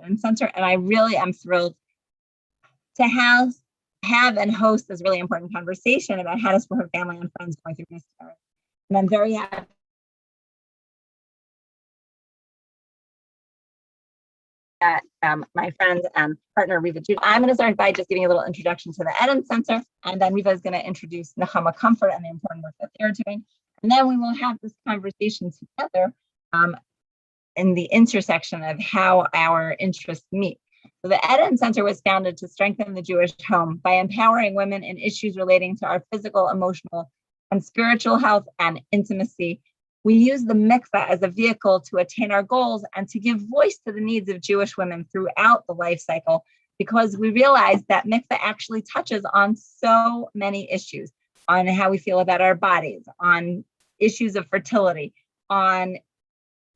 Eden Center, and I really am thrilled to have and host this really important conversation about how to support her family and friends going through miscarriage. And I'm very happy that my friend and partner, Reva. I'm going to start by just giving a little introduction to the Eden Center, and then Reva is going to introduce NechamaComfort and the important work that they're doing. And then we will have this conversation together in the intersection of how our interests meet. So the Eden Center was founded to strengthen the Jewish home by empowering women in issues relating to our physical, emotional, and spiritual health and intimacy. We use the mikvah as a vehicle to attain our goals and to give voice to the needs of Jewish women throughout the life cycle, because we realize that mikvah actually touches on so many issues, on how we feel about our bodies, on issues of fertility, on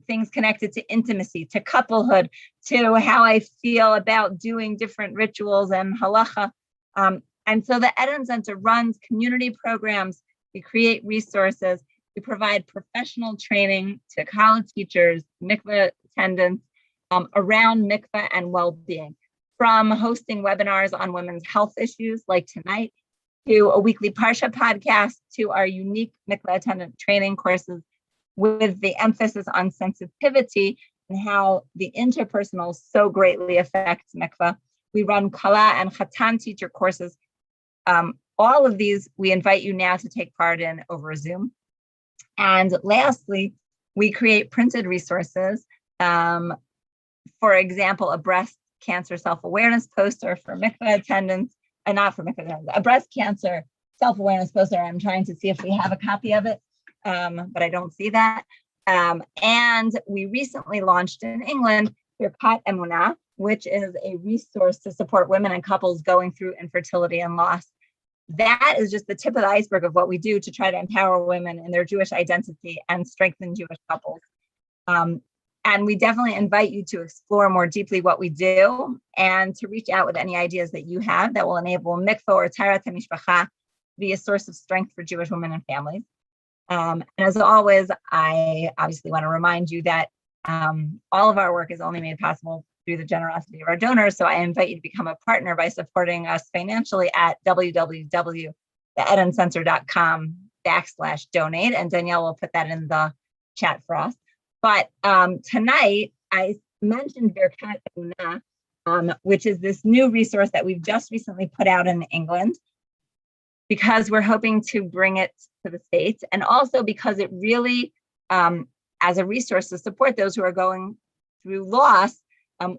things connected to intimacy, to couplehood, to how I feel about doing different rituals and halacha. And so the Eden Center runs community programs. We create resources. We provide professional training to college teachers, mikvah attendants around mikvah and well-being, from hosting webinars on women's health issues like tonight, to a weekly Parsha podcast, to our unique mikvah attendant training courses with the emphasis on sensitivity and how the interpersonal so greatly affects mikvah. We run Kala and Chatan teacher courses. All of these, we invite you now to take part in over Zoom. And lastly, we create printed resources. For example, a breast cancer self-awareness poster for mikvah attendants, not for mikvah attendants, a breast cancer self-awareness poster. I'm trying to see if we have a copy of it, but I don't see that. And we recently launched in England, Bearcat Emunah, which is a resource to support women and couples going through infertility and loss. That is just the tip of the iceberg of what we do to try to empower women in their Jewish identity and strengthen Jewish couples. And we definitely invite you to explore more deeply what we do and to reach out with any ideas that you have that will enable mikvah or taharat hamishpacha to be a source of strength for Jewish women and families. And as always, I obviously want to remind you that all of our work is only made possible through the generosity of our donors. So I invite you to become a partner by supporting us financially at www.theedencenter.com/donate. And Danielle will put that in the chat for us. But tonight, I mentioned Bearcat Emunah, which is this new resource that we've just recently put out in England, because we're hoping to bring it to the States, and also because it really, as a resource to support those who are going through loss,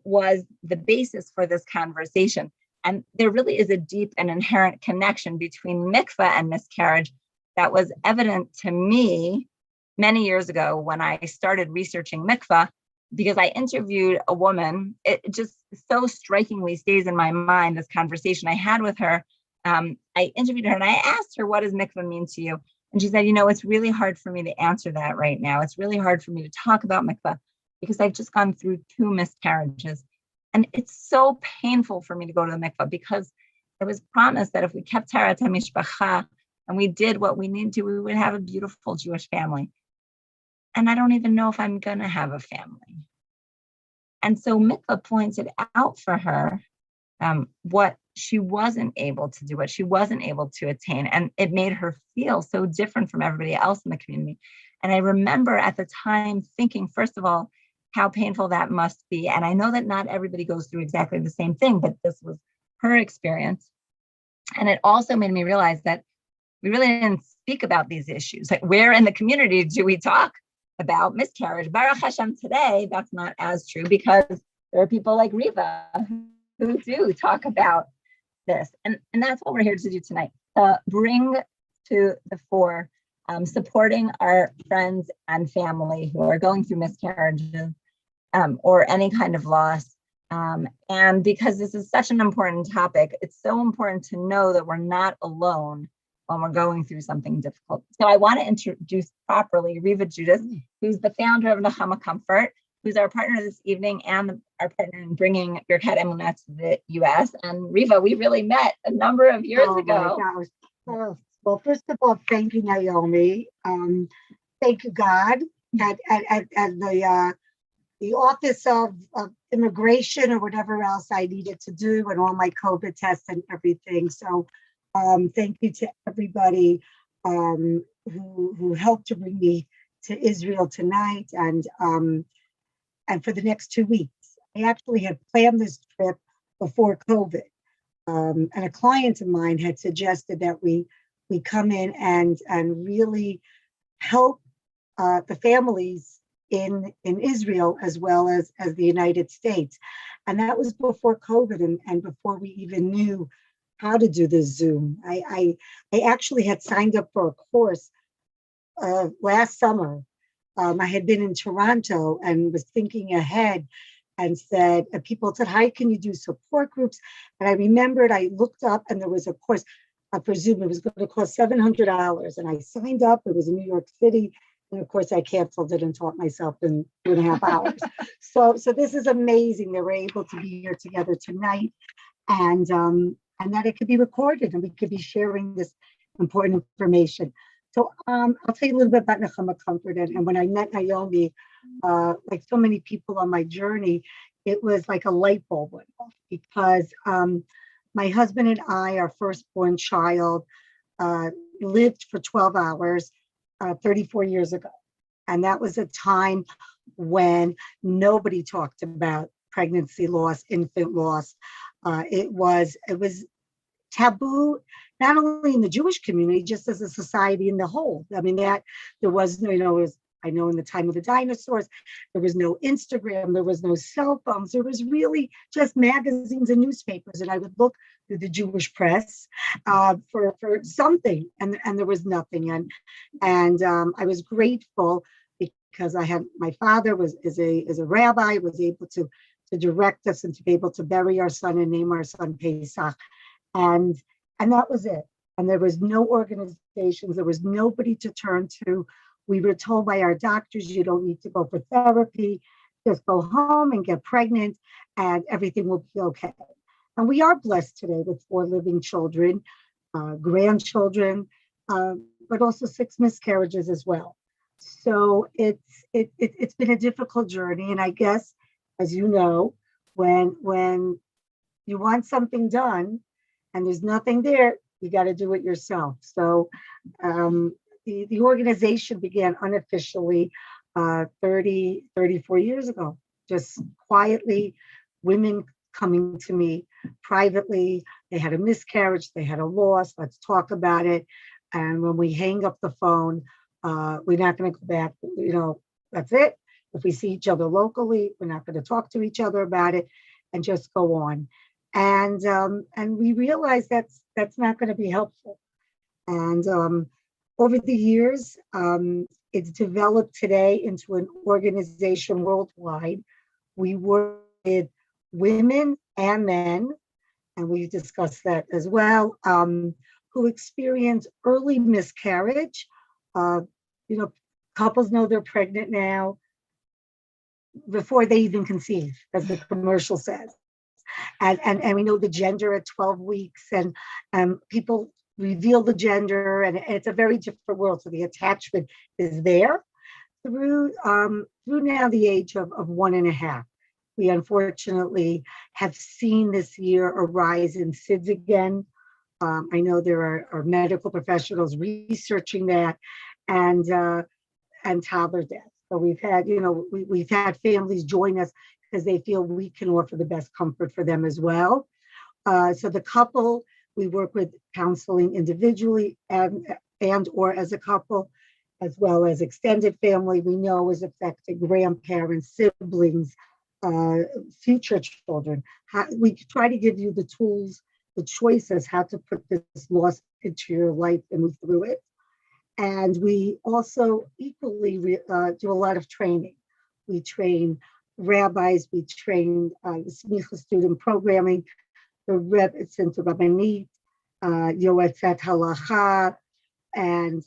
was the basis for this conversation. And there really is a deep and inherent connection between mikvah and miscarriage that was evident to me many years ago when I started researching mikvah, because I interviewed a woman. It just so strikingly stays in my mind, this conversation I had with her. I interviewed her and I asked her, what does mikvah mean to you? And she said, it's really hard for me to answer that right now. It's really hard for me to talk about mikvah because I've just gone through 2 miscarriages. And it's so painful for me to go to the mikvah, because I was promised that if we kept taharat hamishpacha and we did what we need to, we would have a beautiful Jewish family. And I don't even know if I'm going to have a family. And so mikvah pointed out for her what she wasn't able to do, what she wasn't able to attain. And it made her feel so different from everybody else in the community. And I remember at the time thinking, first of all, how painful that must be. And I know that not everybody goes through exactly the same thing, but this was her experience. And it also made me realize that we really didn't speak about these issues. Like, where in the community do we talk about miscarriage? Baruch Hashem, today, that's not as true, because there are people like Riva who do talk about this. And that's what we're here to do tonight, bring to the fore supporting our friends and family who are going through miscarriages or any kind of loss. And because this is such an important topic, it's so important to know that we're not alone when we're going through something difficult. So I want to introduce properly Riva Judas, who's the founder of NechamaComfort, who's our partner this evening and our partner in bringing Bearcat Emunah to the US. And Riva, we really met a number of years ago. Well, first of all, thank you, Naomi. Thank you, God, at the Office of immigration or whatever else I needed to do, and all my COVID tests and everything. So thank you to everybody who helped to bring me to Israel tonight and for the next 2 weeks. I actually had planned this trip before COVID. And a client of mine had suggested that we come in and really help the families in Israel as well as the United States. And that was before COVID and before we even knew how to do the Zoom. I actually had signed up for a course last summer. I had been in Toronto and was thinking ahead and said, people said, "Hi, can you do support groups?" And I remembered I looked up and there was a course, I presume it was going to cost $700. And I signed up, it was in New York City. And of course I canceled it and taught myself in 2.5 hours. So this is amazing that we're able to be here together tonight and that it could be recorded and we could be sharing this important information. So I'll tell you a little bit about NechamaComfort. And when I met Naomi, like so many people on my journey, it was like a light bulb went off because my husband and I, our firstborn child, lived for 12 hours 34 years ago. And that was a time when nobody talked about pregnancy loss, infant loss. It was taboo, not only in the Jewish community, just as a society in the whole. I mean, that there was no, I know in the time of the dinosaurs, there was no Instagram, there was no cell phones, there was really just magazines and newspapers. And I would look through the Jewish press for something, and there was nothing. And I was grateful because I had, my father is a rabbi, was able to direct us and to be able to bury our son and name our son Pesach. And that was it. And there was no organizations, there was nobody to turn to. We were told by our doctors, you don't need to go for therapy, just go home and get pregnant and everything will be okay. And we are blessed today with 4 living children, grandchildren, but also 6 miscarriages as well. So it's been a difficult journey. And I guess, as you know, when you want something done, and there's nothing there, you got to do it yourself. So the organization began unofficially 34 years ago, just quietly, women coming to me privately. They had a miscarriage, they had a loss, let's talk about it. And when we hang up the phone, we're not going to go back, that's it. If we see each other locally, we're not going to talk to each other about it and just go on. And we realized that's not going to be helpful. And over the years, it's developed today into an organization worldwide. We work with women and men, and we discussed that as well, who experience early miscarriage. Couples know they're pregnant now before they even conceive, as the commercial says. And we know the gender at 12 weeks, and people reveal the gender, and it's a very different world. So the attachment is there through now the age of 1.5. We unfortunately have seen this year a rise in SIDS again. I know there are medical professionals researching that, and toddler death. So we've had, we've had families join us because they feel we can offer the best comfort for them as well. So the couple, we work with counseling individually and or as a couple, as well as extended family. We know is affected grandparents, siblings, future children. We try to give you the tools, the choices, how to put this loss into your life and move through it. And we also equally do a lot of training. We train rabbis, we train smicha student programming, the Reva Center Rabbanit, Yoetzet Halacha, and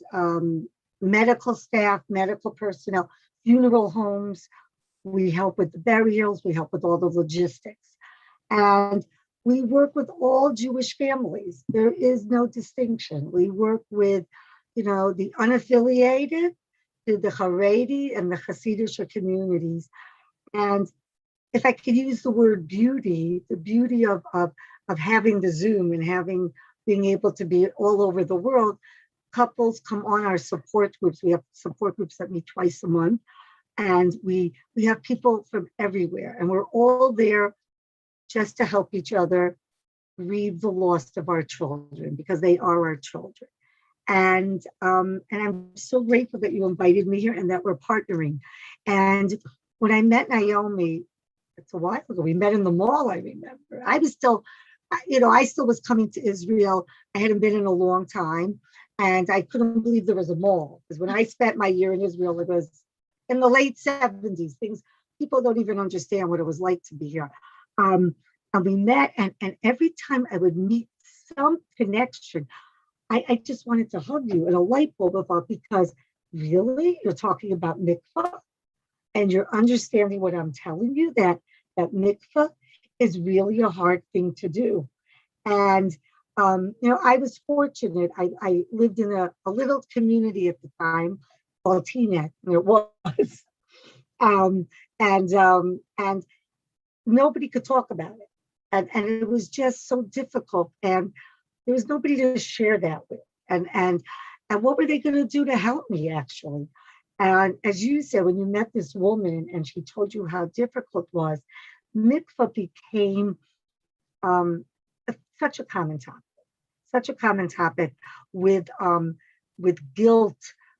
medical staff, medical personnel, funeral homes. We help with the burials, we help with all the logistics. And we work with all Jewish families. There is no distinction. We work with, the unaffiliated, the Haredi and the Hasidic communities. And if I could use the word beauty, the beauty of having the Zoom and being able to be all over the world. Couples come on our support groups. We have support groups that meet twice a month, and we have people from everywhere, and we're all there just to help each other grieve the loss of our children, because they are our children. And I'm so grateful that you invited me here and that we're partnering. And when I met Naomi, it's a while ago, we met in the mall, I remember. I was still, I still was coming to Israel. I hadn't been in a long time. And I couldn't believe there was a mall. Because when I spent my year in Israel, it was in the late 70s. People don't even understand what it was like to be here. And we met, and every time I would meet some connection, I just wanted to hug you, and a light bulb went off, because really, you're talking about mikvah, and you're understanding what I'm telling you, that mikvah is really a hard thing to do. And I was fortunate. I lived in a little community at the time called Teaneck, and it was, and nobody could talk about it, and it was just so difficult, and there was nobody to share that with, and what were they going to do to help me, actually? And as you said, when you met this woman and she told you how difficult it was, mikvah became such a common topic, with guilt,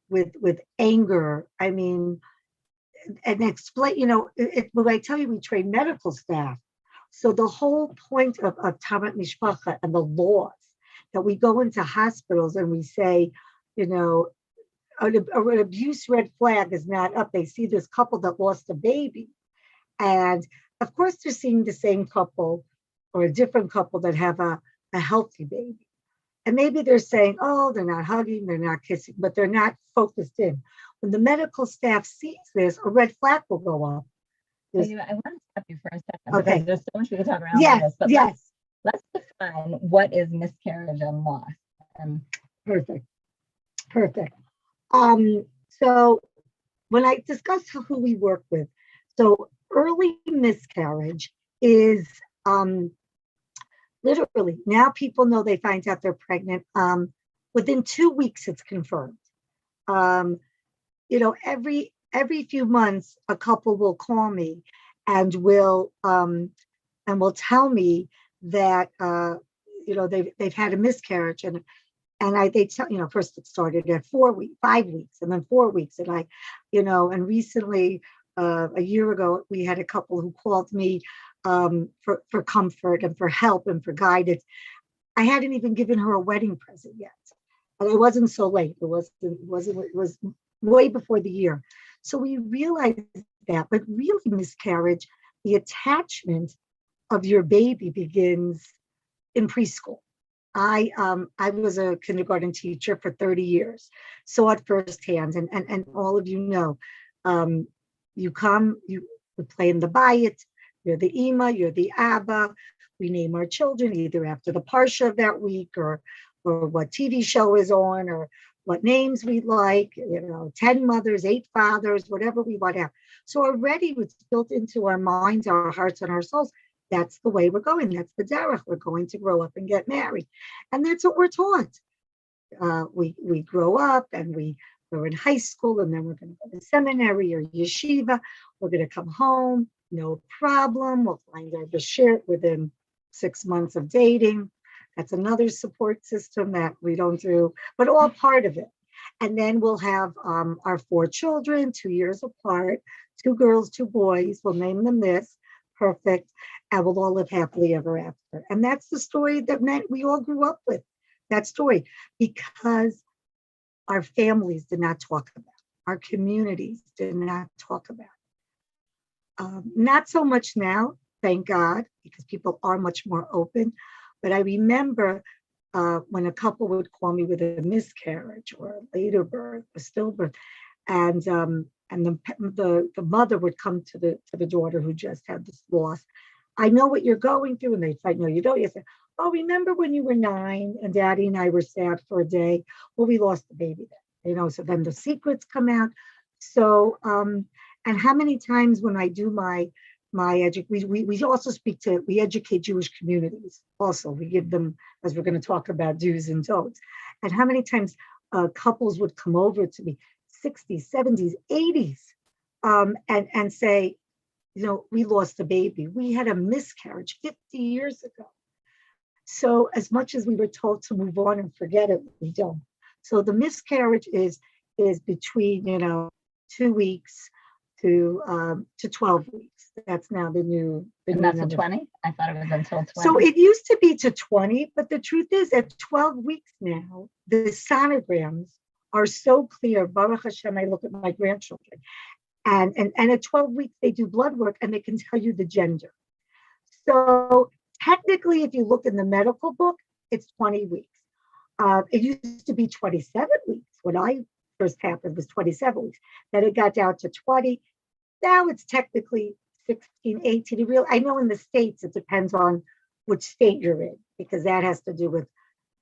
with anger. I mean, and explain, when I tell you we train medical staff, so the whole point of Tamat Mishpacha and the laws, that we go into hospitals and we say, an abuse red flag is not up. They see this couple that lost a baby, and of course they're seeing the same couple or a different couple that have a healthy baby. And maybe they're saying, oh, they're not hugging, they're not kissing, but they're not focused in. When the medical staff sees this, a red flag will go up. I want to stop you for a second, okay, because there's so much we can talk around this. But let's define what is miscarriage and loss. Perfect. So when I discuss who we work with, so early miscarriage is literally, now people know, they find out they're pregnant. Within 2 weeks, it's confirmed. Every few months, a couple will call me and will tell me that they've had a miscarriage, and they tell, first it started at 4 weeks, 5 weeks, and then 4 weeks, and and recently, a year ago, we had a couple who called me for comfort and for help and for guidance. I hadn't even given her a wedding present yet, and it wasn't so late. It was way before the year. So we realized that, but really, miscarriage, the attachment of your baby begins in preschool. I was a kindergarten teacher for 30 years, saw it firsthand, and all of you know, you play in the bayit, you're the ima, you're the abba. We name our children either after the parsha of that week, or what TV show is on, or what names we like, 10 mothers, 8 fathers, whatever we want to have. So already it's built into our minds, our hearts, and our souls. That's the way we're going. That's the derech. We're going to grow up and get married. And that's what we're taught. We grow up, and we're in high school, and then we're going to go to seminary or yeshiva. We're going to come home, no problem. We'll find our bashert within 6 months of dating. That's another support system that we don't do, but all part of it. And then we'll have our 4 children, 2 years apart, 2 girls, 2 boys. We'll name them this. Perfect. And we'll all live happily ever after. And that's the story that meant we all grew up with, that story, because our families did not talk about it. Our communities did not talk about it. Not so much now, thank God, because people are much more open. But I remember when a couple would call me with a miscarriage or a later birth, a stillbirth, and the mother would come to the daughter who just had this loss. I know what you're going through, and they'd say, no, you don't. You say, oh, remember when you were 9 and Daddy and I were sad for a day? Well, we lost the baby then. So then the secrets come out. So and how many times when I do my we also we educate Jewish communities also. We give them, as we're going to talk about, do's and don'ts. And how many times couples would come over to me, 60s, 70s, 80s, and say, we lost a baby. We had a miscarriage 50 years ago. So as much as we were told to move on and forget it, we don't. So the miscarriage is between, 2 weeks to 12 weeks. That's now the new. And that's a 20? I thought it was until 20. So it used to be to 20, but the truth is at 12 weeks now, the sonograms are so clear. Baruch Hashem, I look at my grandchildren. And at 12 weeks, they do blood work and they can tell you the gender. So technically, if you look in the medical book, it's 20 weeks. It used to be 27 weeks. When I first happened, was 27 weeks. Then it got down to 20. Now it's technically 16, 18. I know in the States, it depends on which state you're in, because that has to do with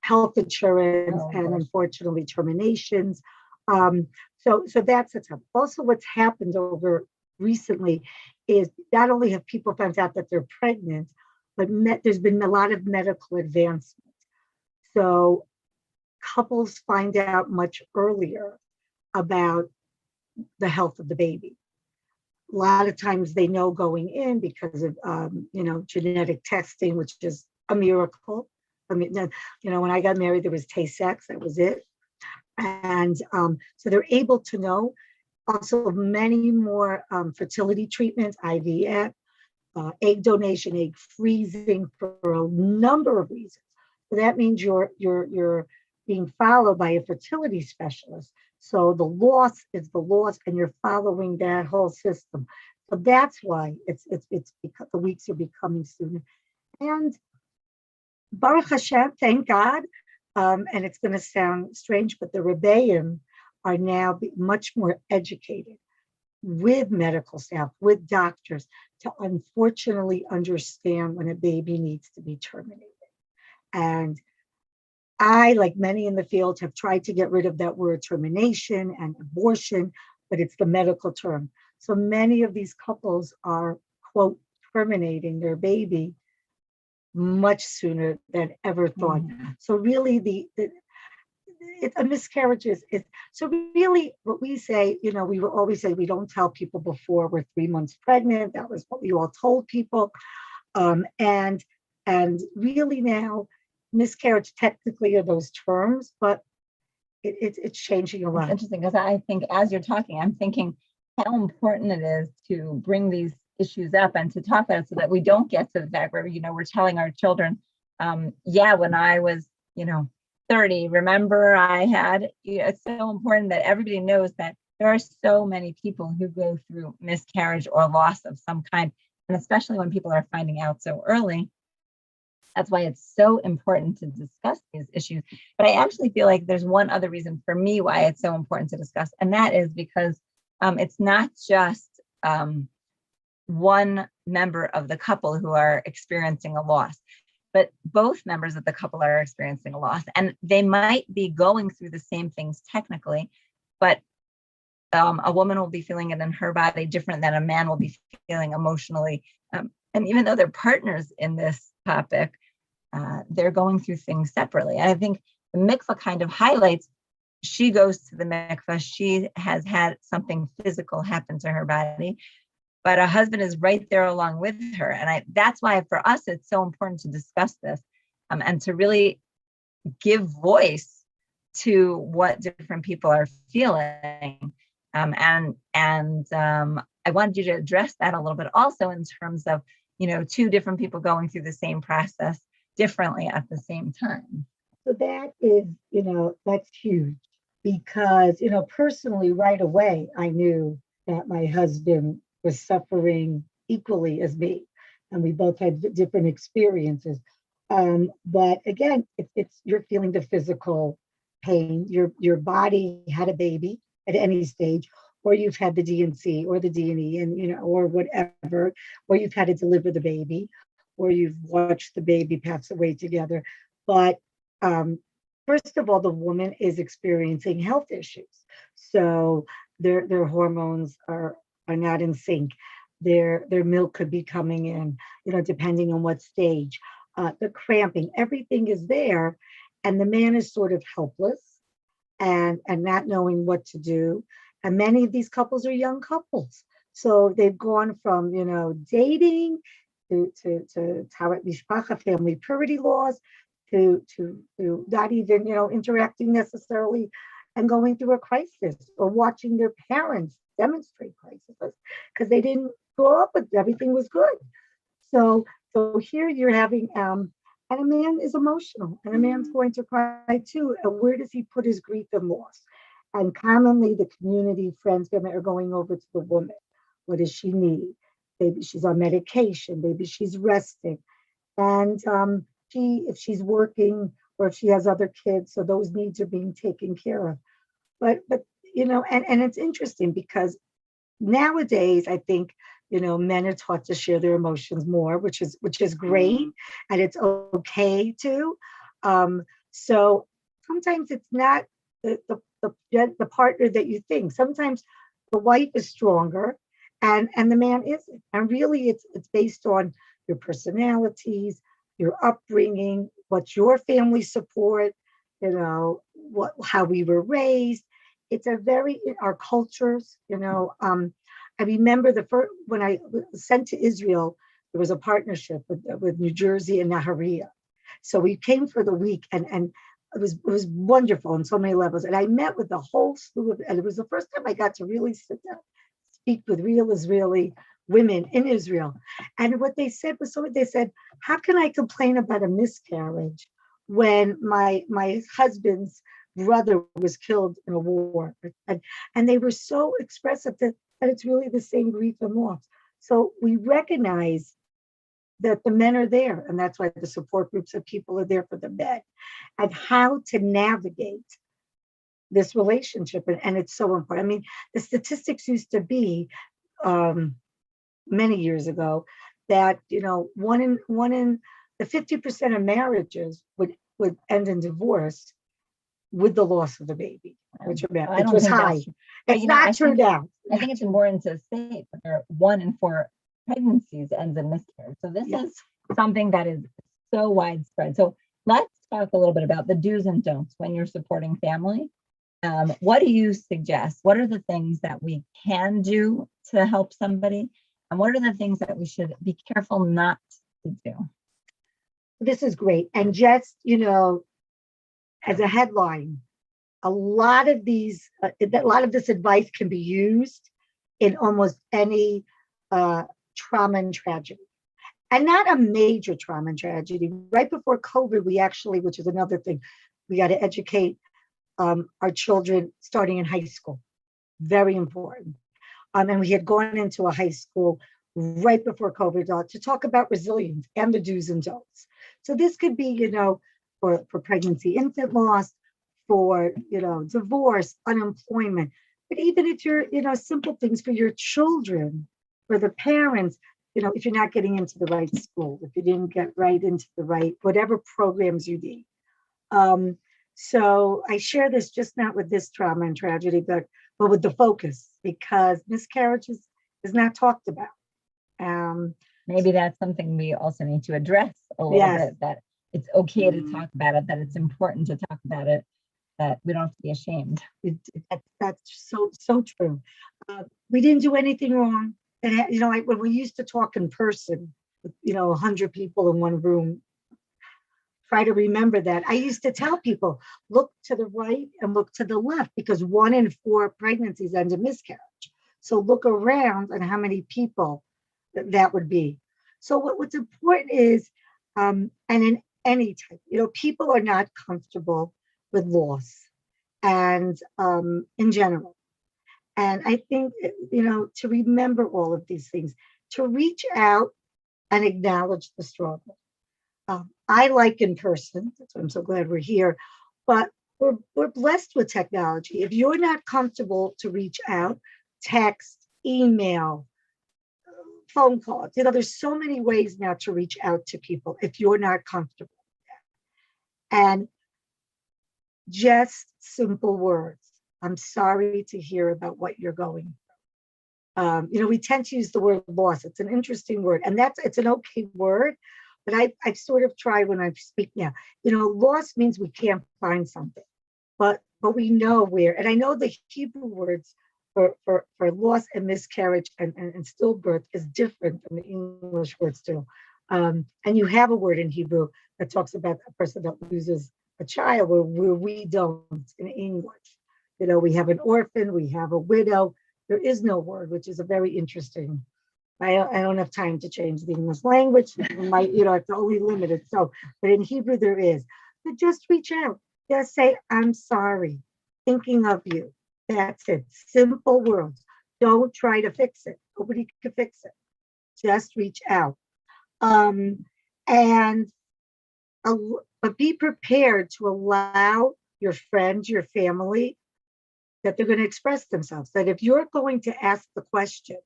health insurance and unfortunately terminations. So that's the time. Also, what's happened over recently is not only have people found out that they're pregnant, but there's been a lot of medical advancement. So couples find out much earlier about the health of the baby. A lot of times they know going in because of, genetic testing, which is a miracle. I mean, when I got married, there was Tay-Sex, that was it. And so they're able to know. Also many more fertility treatments, IVF, egg donation, egg freezing, for a number of reasons. So that means you're being followed by a fertility specialist. So the loss is the loss, and you're following that whole system. So that's why it's because the weeks are becoming sooner. And Baruch Hashem, thank God. And it's going to sound strange, but the Rebbeim are now much more educated with medical staff, with doctors, to unfortunately understand when a baby needs to be terminated. And I, like many in the field, have tried to get rid of that word termination and abortion, but it's the medical term. So many of these couples are, quote, terminating their baby much sooner than ever thought. Mm-hmm. So really a miscarriage is so really what we say, we will always say we don't tell people before we're 3 months pregnant. That was what we all told people. And really now miscarriage technically are those terms, but it's changing a lot. It's interesting because I think as you're talking, I'm thinking how important it is to bring these issues up and to talk about it so that we don't get to the fact where, we're telling our children, when I was, 30, remember I had, it's so important that everybody knows that there are so many people who go through miscarriage or loss of some kind. And especially when people are finding out so early, that's why it's so important to discuss these issues. But I actually feel like there's one other reason for me why it's so important to discuss. And that is because it's not just one member of the couple who are experiencing a loss, but both members of the couple are experiencing a loss, and they might be going through the same things technically, but a woman will be feeling it in her body different than a man will be feeling emotionally. And even though they're partners in this topic, they're going through things separately. And I think the mikvah kind of highlights, she goes to the mikvah, she has had something physical happen to her body, but a husband is right there along with her. And that's why for us, it's so important to discuss this and to really give voice to what different people are feeling. I wanted you to address that a little bit also in terms of, two different people going through the same process differently at the same time. So that is, that's huge because, personally right away, I knew that my husband was suffering equally as me, and we both had different experiences. But again, it's you're feeling the physical pain. Your body had a baby at any stage, or you've had the D&C or the D&E, and or whatever, or you've had to deliver the baby, or you've watched the baby pass away together. But first of all, the woman is experiencing health issues, so their hormones are not in sync. their milk could be coming in, depending on what stage. The cramping, everything is there, and the man is sort of helpless and not knowing what to do. And many of these couples are young couples, so they've gone from dating to Tarat Mishpacha, family purity laws, to not even interacting necessarily, and going through a crisis or watching their parents demonstrate crisis because they didn't grow up with everything was good. So here you're having and a man is emotional, and a man's going to cry too. And where does he put his grief and loss? And commonly the community, friends, family are going over to the woman. What does she need? Maybe she's on medication, maybe she's resting. And if she's working or if she has other kids, so those needs are being taken care of. But and it's interesting because nowadays I think men are taught to share their emotions more, which is great, and it's okay to. So sometimes it's not the partner that you think. Sometimes the wife is stronger, and the man isn't. And really, it's based on your personalities, your upbringing, what your family support, how we were raised. It's our cultures, I remember the first when I was sent to Israel, there was a partnership with New Jersey and Nahariya. So we came for the week, and it was wonderful on so many levels. And I met with the whole slew of, and it was the first time I got to really sit down, speak with real Israeli women in Israel. And what they said was they said, how can I complain about a miscarriage when my husband's brother was killed in a war? And they were so expressive that it's really the same grief and loss. So we recognize that the men are there, and that's why the support groups of people are there for the men, and how to navigate this relationship. And it's so important. I mean, the statistics used to be many years ago that one in the 50% of marriages would end in divorce with the loss of the baby, which was high. It's not turned out. I think it's important to state that there are 1 in 4 pregnancies ends in miscarriage. So this is something that is so widespread. So let's talk a little bit about the do's and don'ts when you're supporting family. What do you suggest? What are the things that we can do to help somebody? And what are the things that we should be careful not to do? This is great. And just, as a headline, a lot of this advice can be used in almost any trauma and tragedy, and not a major trauma and tragedy. Right before COVID, we actually, which is another thing, we got to educate our children starting in high school. Very important. And we had gone into a high school right before COVID to talk about resilience and the do's and don'ts. So this could be, for pregnancy, infant loss, for, divorce, unemployment. But even if you're, simple things for your children, for the parents, if you're not getting into the right school, if you didn't get right into the right, whatever programs you need. So I share this just not with this trauma and tragedy, but with the focus, because miscarriage is not talked about. Maybe that's something we also need to address a little bit, that it's okay to talk about it, that it's important to talk about it, that we don't have to be ashamed. That's so true. We didn't do anything wrong. And, when we used to talk in person, with, 100 people in one room, try to remember that. I used to tell people, look to the right and look to the left, because 1 in 4 pregnancies end in miscarriage. So look around and how many people that would be. So what's important is, and in any type, people are not comfortable with loss, and in general. And I think, to remember all of these things, to reach out and acknowledge the struggle. I like in person, that's why I'm so glad we're here, but we're blessed with technology. If you're not comfortable to reach out, text, email, phone calls, there's so many ways now to reach out to people if you're not comfortable with that. And just simple words. I'm sorry to hear about what you're going through. We tend to use the word loss. It's an interesting word, and it's an okay word, but I sort of try when I speak now. Loss means we can't find something, but we know where. And I know the Hebrew words for loss and miscarriage and stillbirth is different than the English words too. And you have a word in Hebrew that talks about a person that loses a child, where we don't in English. We have an orphan, we have a widow. There is no word, which is a very interesting. I don't have time to change the English language. It's only limited. So, but in Hebrew there is. But just reach out. Just say, I'm sorry, thinking of you. That's it. Simple words. Don't try to fix it. Nobody can fix it. Just reach out. But be prepared to allow your friends, your family, that they're going to express themselves. That if you're going to ask the question,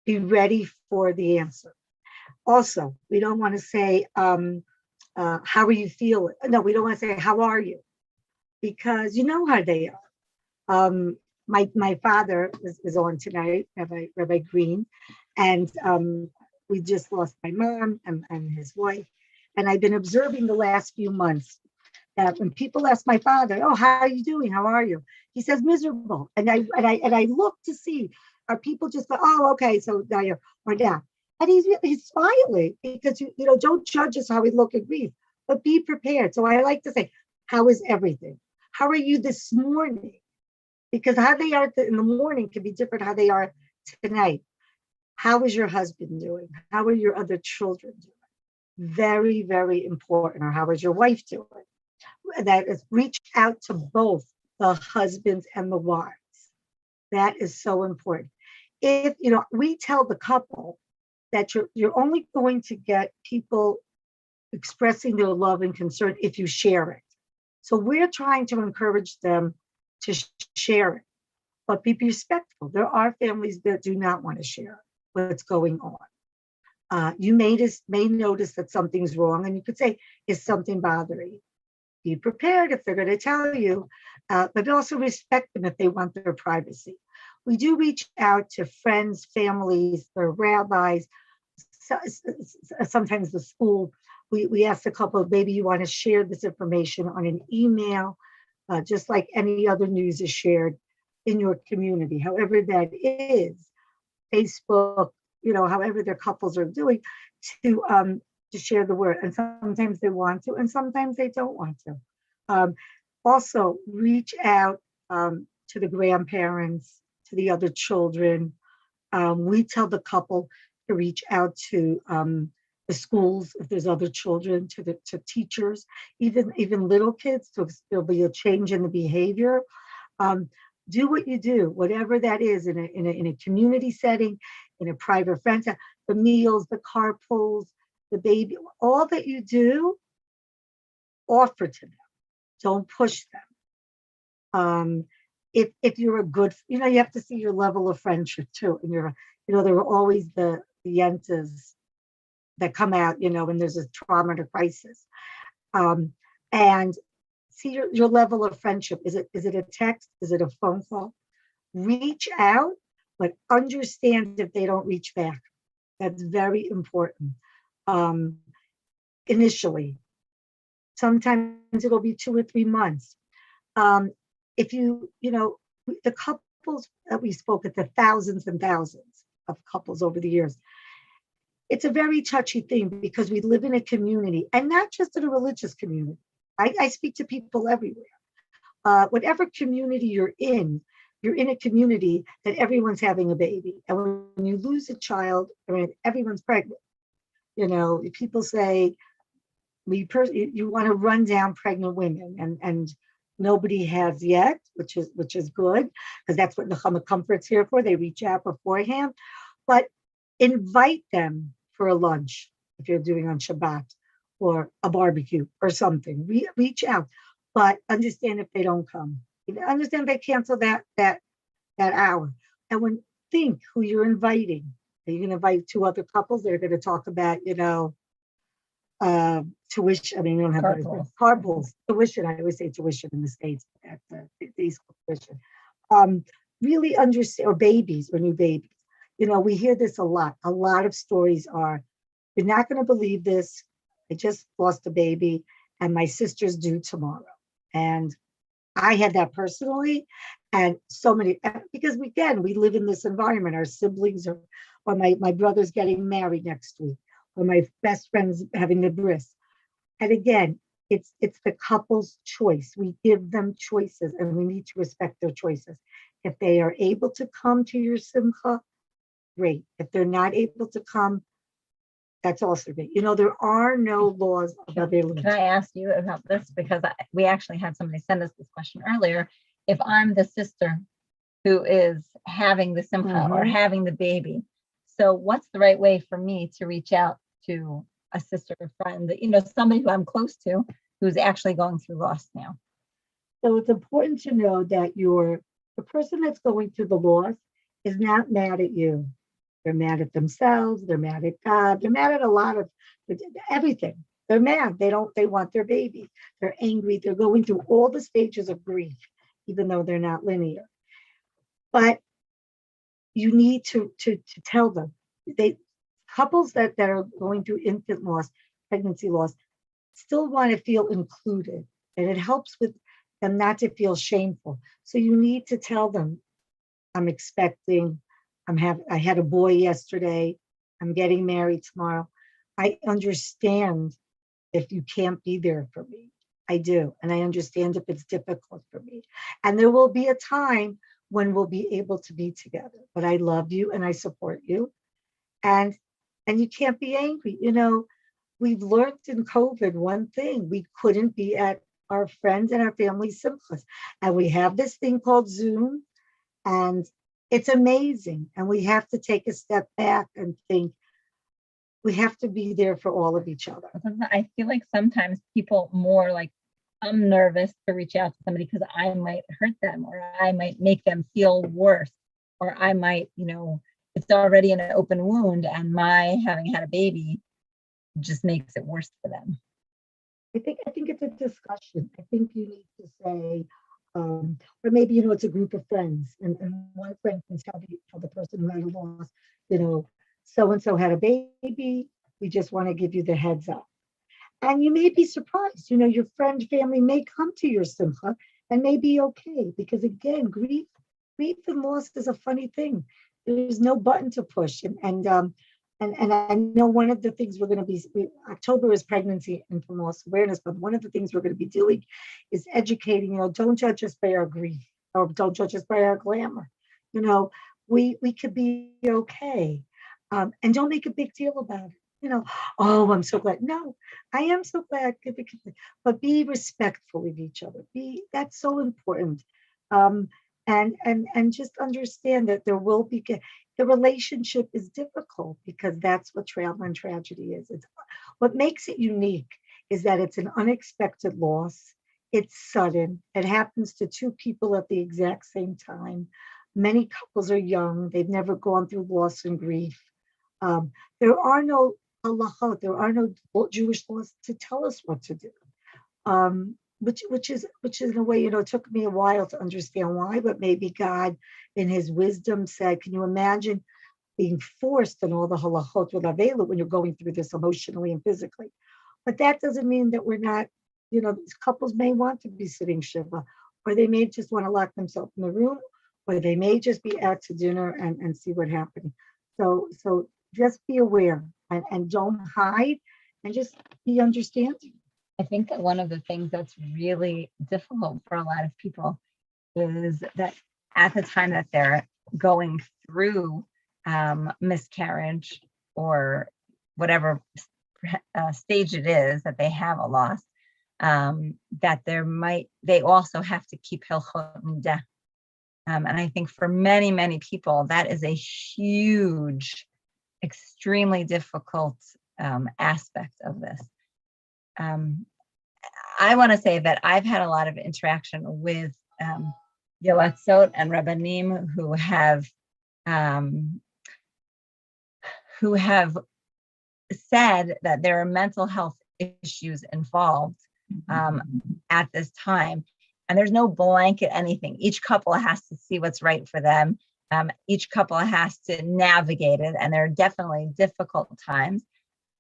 be ready for the answer. Also, we don't want to say, how are you feeling? No, we don't want to say, how are you? Because you know how they are. My father is on tonight, Rabbi Green, and we just lost my mom and his wife. And I've been observing the last few months that when people ask my father, "Oh, how are you doing? How are you?" He says miserable, and I look to see, are people just go, "Oh, okay, so now you're or now," and he's smiling because don't judge us how we look at grief, but be prepared. So I like to say, "How is everything? How are you this morning?" Because how they are in the morning can be different how they are tonight. How is your husband doing? How are your other children doing? Very, very important. Or how is your wife doing? That is, reach out to both the husbands and the wives. That is so important. If we tell the couple that you're only going to get people expressing their love and concern if you share it. So we're trying to encourage them to share it, but be respectful. There are families that do not want to share what's going on. You may notice that something's wrong, and you could say, is something bothering you? Be prepared if they're going to tell you, but also respect them if they want their privacy. We do reach out to friends, families, the rabbis, sometimes the school. We ask the couple, maybe you want to share this information on an email, just like any other news is shared in your community, however that is, Facebook, however their couples are doing, to share the word. And sometimes they want to, and sometimes they don't want to. Also, reach out to the grandparents, to the other children. We tell the couple to reach out to the schools if there's other children, to teachers, even little kids. So there'll be a change in the behavior. Do what you do, whatever that is, in a community setting, in a private friend, the meals, the carpools, the baby, all that you do, offer to them. Don't push them. If you're a good, you have to see your level of friendship too. And there are always the yentas that come out, when there's a trauma or crisis. And see your level of friendship. Is it a text? Is it a phone call? Reach out, but understand if they don't reach back. That's very important. Initially, sometimes it'll be 2 or 3 months. If the couples that we spoke at, the thousands and thousands of couples over the years, it's a very touchy thing because we live in a community, and not just in a religious community. I speak to people everywhere. Whatever community you're in a community that everyone's having a baby. And when you lose a child, everyone's pregnant. People say, you want to run down pregnant women, and nobody has yet, which is good, because that's what NechamaComfort's here for. They reach out beforehand, but invite them for a lunch if you're doing on Shabbat, or a barbecue or something. Reach out, but understand if they don't come. Understand if they cancel that hour. And think who you're inviting. Are you going to invite 2 other couples that are going to talk about, tuition? You don't have carpools. Tuition. I always say tuition in the States. That's the tuition. really understand, or babies or new babies. We hear this a lot. A lot of stories are, you're not going to believe this. I just lost a baby and my sister's due tomorrow. And I had that personally. And so many, because we live in this environment. Our siblings or my brother's getting married next week, or my best friend's having the bris. And again, it's the couple's choice. We give them choices and we need to respect their choices. If they are able to come to your simcha, great. If they're not able to come, that's also great. There are no laws about their Can I ask you about this? Because we actually had somebody send us this question earlier. If I'm the sister who is having the simcha or having the baby, so what's the right way for me to reach out to a sister or friend, somebody who I'm close to who's actually going through loss now? So it's important to know that the person that's going through the loss is not mad at you. They're mad at themselves. They're mad at God. They're mad at a lot of everything. They're mad. They want their baby. They're angry. They're going through all the stages of grief, even though they're not linear. But you need to tell them. Couples that are going through infant loss, pregnancy loss, still want to feel included. And it helps with them not to feel shameful. So you need to tell them, I'm expecting, I had a boy yesterday, I'm getting married tomorrow. I understand if you can't be there for me. I do. And I understand if it's difficult for me. And there will be a time when we'll be able to be together. But I love you and I support you. And you can't be angry. We've learned in COVID one thing: we couldn't be at our friends and our family simchas. And we have this thing called Zoom, and it's amazing. And we have to take a step back and think, we have to be there for all of each other. I feel like sometimes people more like, I'm nervous to reach out to somebody because I might hurt them, or I might make them feel worse, or I might, it's already an open wound, and my having had a baby just makes it worse for them. I think it's a discussion. I think you need to say, or maybe it's a group of friends, and one friend can tell the person who had a loss, so and so had a baby. We just want to give you the heads up, and you may be surprised. Your friend family may come to your simcha and may be okay, because again, grief and loss is a funny thing. There's no button to push, and I know one of the things we're going to be, October is pregnancy and loss awareness, but one of the things we're going to be doing is educating, don't judge us by our grief, or don't judge us by our glamour. We could be okay, and don't make a big deal about it. Oh, I'm so glad. No, I am so glad, but be respectful of each other. That's so important. And just understand that there will be, the relationship is difficult, because that's what trauma and tragedy is. What makes it unique is that it's an unexpected loss. It's sudden. It happens to two people at the exact same time. Many couples are young. They've never gone through loss and grief. There are no halachot, there are no Jewish laws to tell us what to do. Which is in a way, it took me a while to understand why, but maybe God in his wisdom said, can you imagine being forced and all the halachot with avela when you're going through this emotionally and physically? But that doesn't mean that we're not, these couples may want to be sitting shiva, or they may just want to lock themselves in the room, or they may just be out to dinner and see what happens. So just be aware and don't hide, and just be understanding. I think that one of the things that's really difficult for a lot of people is that at the time that they're going through miscarriage, or whatever stage it is that they have a loss, that they also have to keep hilchot midah. And I think for many, many people, that is a huge, extremely difficult aspect of this. I want to say that I've had a lot of interaction with Yoatzot and Rabbanim who have said that there are mental health issues involved at this time, And there's no blanket anything. Each couple has to see what's right for them. Each couple has to navigate it. And there are definitely difficult times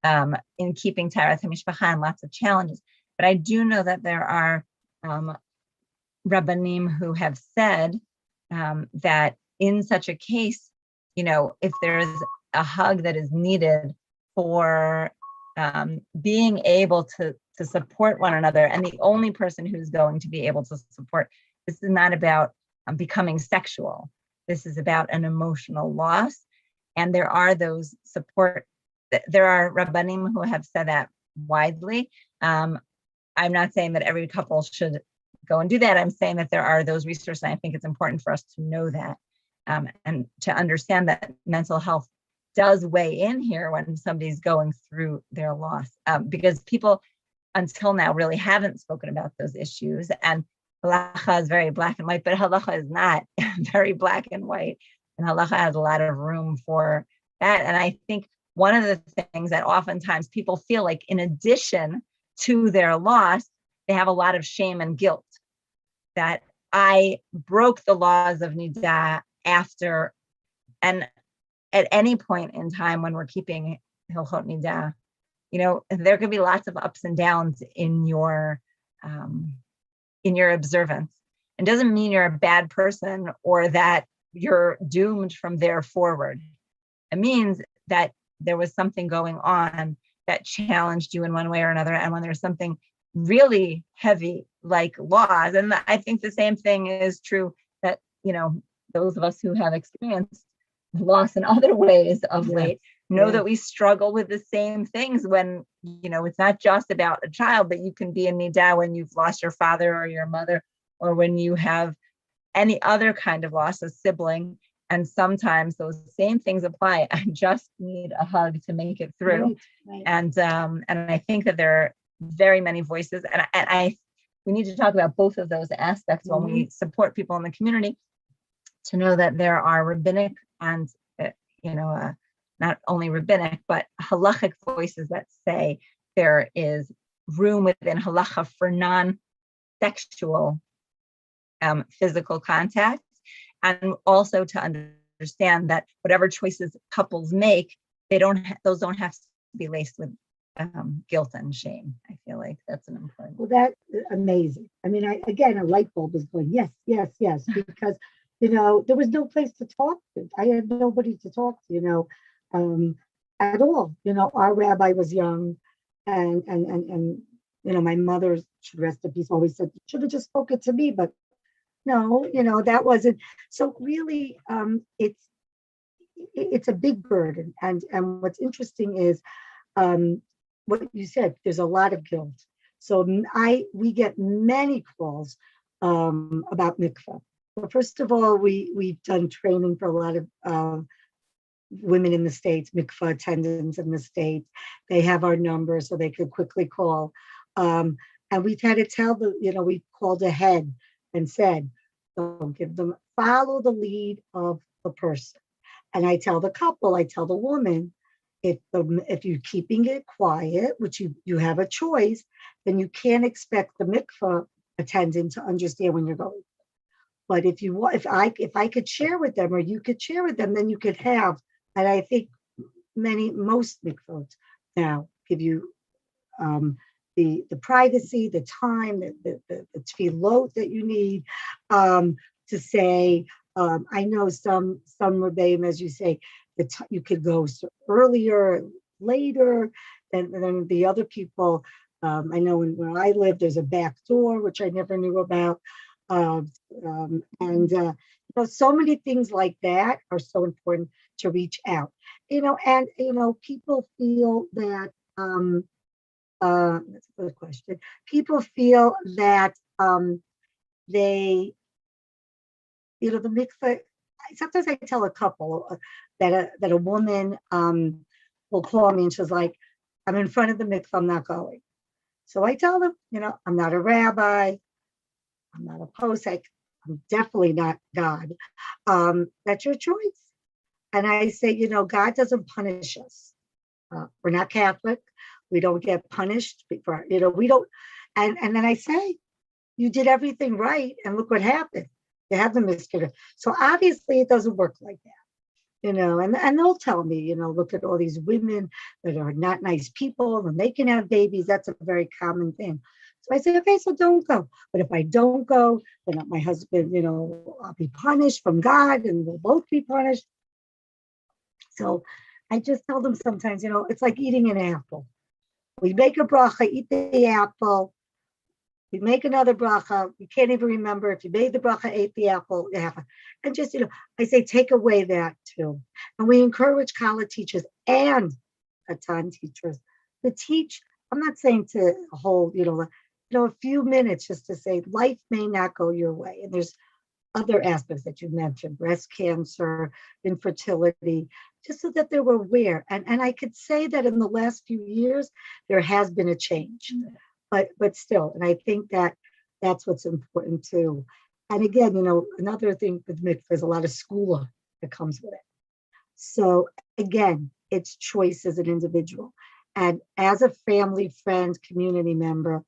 in keeping Taharat HaMishpacha and lots of challenges. But I do know that there are Rabbanim who have said that in such a case, if there's a hug that is needed for being able to support one another, and the only person who's going to be able to support, this is not about becoming sexual. This is about an emotional loss. And there are those support, there are Rabbanim who have said that widely. I'm not saying that every couple should go and do that. I'm saying that there are those resources. And I think it's important for us to know that and to understand that mental health does weigh in here when somebody's going through their loss, because people until now really haven't spoken about those issues. And halacha is very black and white, but halacha is not very black and white. And halacha has a lot of room for that. And I think one of the things that oftentimes people feel like, in addition to their loss, they have a lot of shame and guilt that I broke the laws of nidah after, and at any point in time when we're keeping hilchot nidah, there could be lots of ups and downs in your observance. It doesn't mean you're a bad person or that you're doomed from there forward. It means that there was something going on that challenged you in one way or another. And when there's something really heavy like loss, and I think the same thing is true that, those of us who have experienced loss in other ways of late know that we struggle with the same things when, it's not just about a child, but you can be in nidah when you've lost your father or your mother, or when you have any other kind of loss, a sibling. And sometimes those same things apply. I just need a hug to make it through. Right. And I think that there are very many voices, and we need to talk about both of those aspects when we support people in the community, to know that there are rabbinic and not only rabbinic, but halachic voices that say there is room within halacha for non-sexual physical contact, and also to understand that whatever choices couples make, those don't have to be laced with guilt and shame. I feel like that's an important. Well, that's amazing. I mean, a light bulb is going, yes, because there was no place to talk to. I had nobody to talk to, at all. Our rabbi was young, and my mother, should rest in peace, always said, you should have just spoken to me, but no, that wasn't. So really, it's a big burden. And what's interesting is what you said, there's a lot of guilt. So we get many calls about mikvah. Well, first of all, we've done training for a lot of women in the States, mikvah attendants in the States. They have our number so they could quickly call. And we've had to tell we've called ahead and said, don't give them, follow the lead of the person. And I tell the couple, I tell the woman, if you're keeping it quiet, which you have a choice, then you can't expect the mikvah attendant to understand when you're going. But if I could share with them, or you could share with them, then you could have. And I think most mikvahs now give you the privacy, the time, the tefillot that you need to say. I know some rebbeim, as you say, you could go earlier, later than the other people. I know where I live, there's a back door, which I never knew about. So many things like that are so important to reach out. People feel that, that's a good question. People feel that they, the mikvah, sometimes I tell a couple that a woman will call me and she's like, I'm in front of the mikvah, I'm not going. So I tell them, I'm not a rabbi, I'm not a posek, I'm definitely not God. That's your choice. And I say, God doesn't punish us. We're not Catholic. We don't get punished for, we don't. And then I say, you did everything right, and look what happened. You have the miscarriage. So obviously it doesn't work like that, and they'll tell me, look at all these women that are not nice people and they can have babies. That's a very common thing. So I say, okay, so don't go. But if I don't go, then my husband, I'll be punished from God and we'll both be punished. So I just tell them sometimes, it's like eating an apple. We make a bracha, eat the apple. We make another bracha. You can't even remember if you made the bracha, ate the apple, and just, I say, take away that too. And we encourage college teachers and Atan teachers to teach. I'm not saying to hold, a few minutes just to say life may not go your way. And there's other aspects that you mentioned, breast cancer, infertility, just so that they were aware. And I could say that in the last few years, there has been a change. But still, and I think that's what's important too. And again, another thing with mikvah is a lot of schooler that comes with it. So again, it's choice as an individual. And as a family, friend, community member,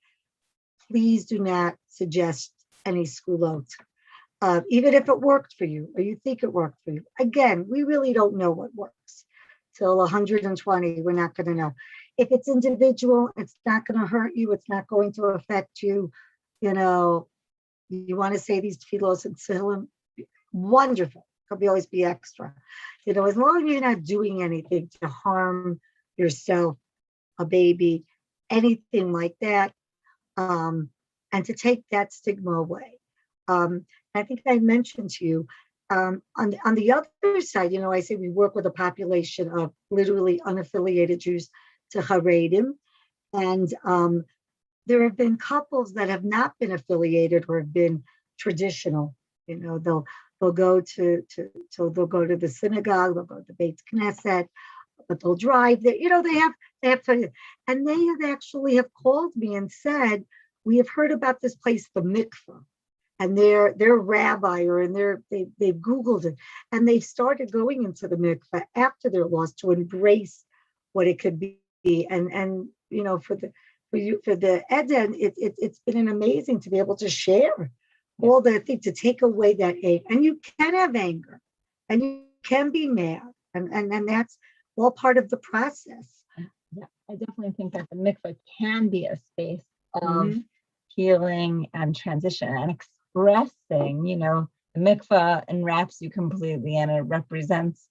please do not suggest any school out. Even if it worked for you or you think it worked for you. Again, we really don't know what works. Till 120, we're not going to know. If it's individual, it's not going to hurt you. It's not going to affect you. You want to say these tefillos and tehillim, wonderful. Could always be extra. As long as you're not doing anything to harm yourself, a baby, anything like that, and to take that stigma away. I think I mentioned to you, on the other side, I say we work with a population of literally unaffiliated Jews to Haredim, and there have been couples that have not been affiliated or have been traditional. They'll go to the synagogue, they'll go to the Beit Knesset, but they'll drive there. They have to, and they have actually called me and said, we have heard about this place, the mikvah. And their rabbi they've Googled it, and they've started going into the mikveh after their loss to embrace what it could be. And for the Eden, it's been amazing to be able to share all the things, to take away that anger. And you can have anger, and you can be mad, and that's all part of the process. Yeah, I definitely think that the mikveh can be a space of healing and transition and expressing, the mikvah enwraps you completely, and it represents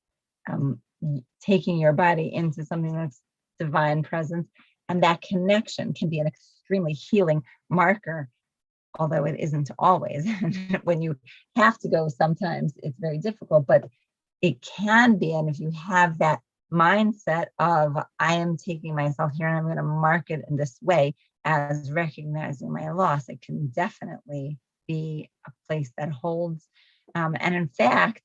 taking your body into something that's divine presence. And that connection can be an extremely healing marker, although it isn't always. When you have to go, sometimes it's very difficult, but it can be. And if you have that mindset of, I am taking myself here and I'm going to mark it in this way as recognizing my loss, it can definitely be a place that holds. And in fact,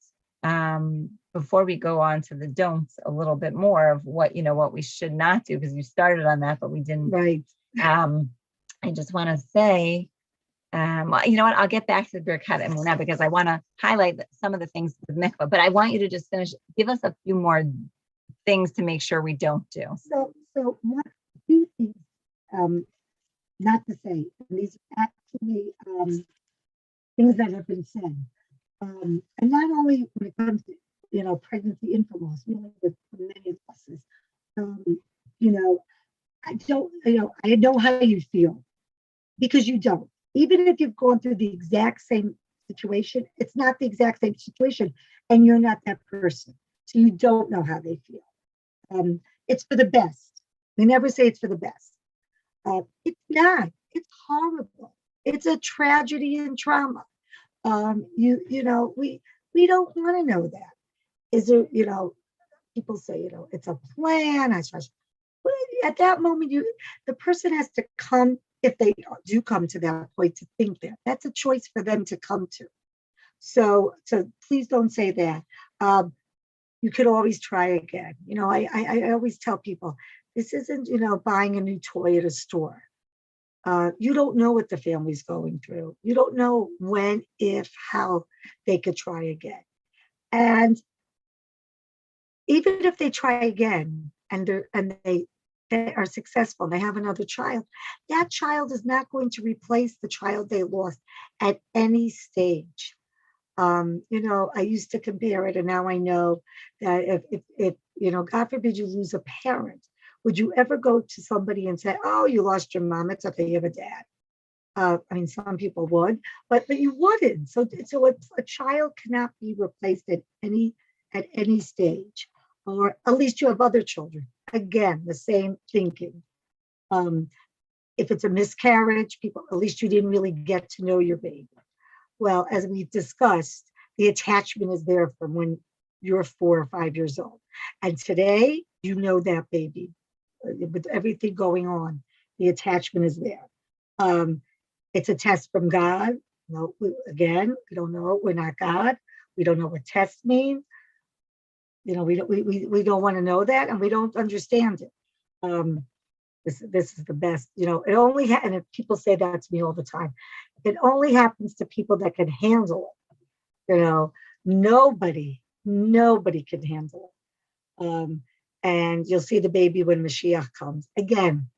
before we go on to the don'ts, a little bit more of what we should not do, because you started on that, but we didn't. Right. I just want to say, you know what? I'll get back to the Bearcat Emunah because I want to highlight some of the things with mikvah, but I want you to just give us a few more things to make sure we don't do. So what two things, not to say, and these are actually things that have been said. And not only when it comes to, pregnancy, infant loss, really with many losses. I don't, I know how you feel, because you don't. Even if you've gone through the exact same situation, it's not the exact same situation, and you're not that person. So you don't know how they feel. It's for the best. We never say it's for the best. It's not. It's horrible. It's a tragedy and trauma. We don't want to know that. Is there, people say, it's a plan. Well, at that moment, the person has to come, if they do come to that point, to think that. That's a choice for them to come to. So please don't say that. You could always try again. I always tell people, this isn't, buying a new toy at a store. You don't know what the family's going through. You don't know when, if, how they could try again. And even if they try again and they they are successful, they have another child, that child is not going to replace the child they lost at any stage. I used to compare it, and now I know that if God forbid you lose a parent, would you ever go to somebody and say, "Oh, you lost your mom. It's okay, you have a dad"? I mean, some people would, but you wouldn't. So a child cannot be replaced at any stage, or at least you have other children. Again, the same thinking. Um, if it's a miscarriage, people, at least you didn't really get to know your baby. Well, as we've discussed, the attachment is there from when you're 4 or 5 years old. And today, you know that baby. With everything going on, the attachment is there. It's a test from God. No, again, we don't know. We're not God. We don't know what tests mean. We don't want to know that, and we don't understand it. This is the best. It only and people say that to me all the time. It only happens to people that can handle it. Nobody can handle it. And you'll see the baby when Mashiach comes. Again,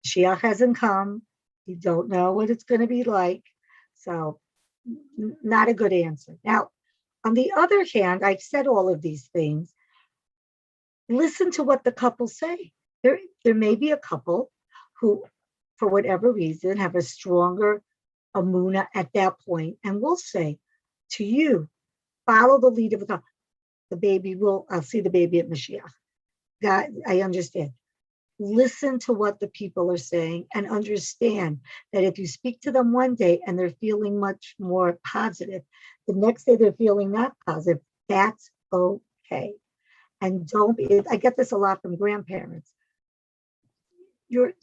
Mashiach hasn't come. You don't know what it's going to be like. So not a good answer. Now, on the other hand, I've said all of these things. Listen to what the couple say. There may be a couple who, for whatever reason, have a stronger Emunah at that point, and will say to you, follow the lead of the baby. I'll see the baby at Mashiach. God, I understand. Listen to what the people are saying and understand that if you speak to them one day and they're feeling much more positive, the next day they're feeling not positive, that's okay. And I get this a lot from grandparents.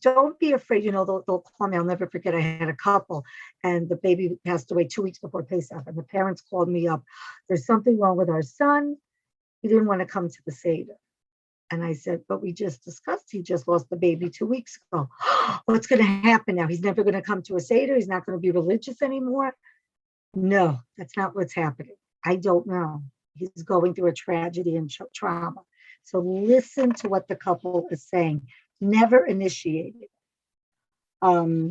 Don't be afraid, they'll call me. I'll never forget, I had a couple and the baby passed away 2 weeks before Pesach, and the parents called me up. There's something wrong with our son. He didn't want to come to the Seder. And I said, but we just discussed, he just lost the baby 2 weeks ago. What's going to happen now? He's never going to come to a Seder. He's not going to be religious anymore. No, that's not what's happening. I don't know. He's going through a tragedy and trauma. So listen to what the couple is saying. Never initiate it. So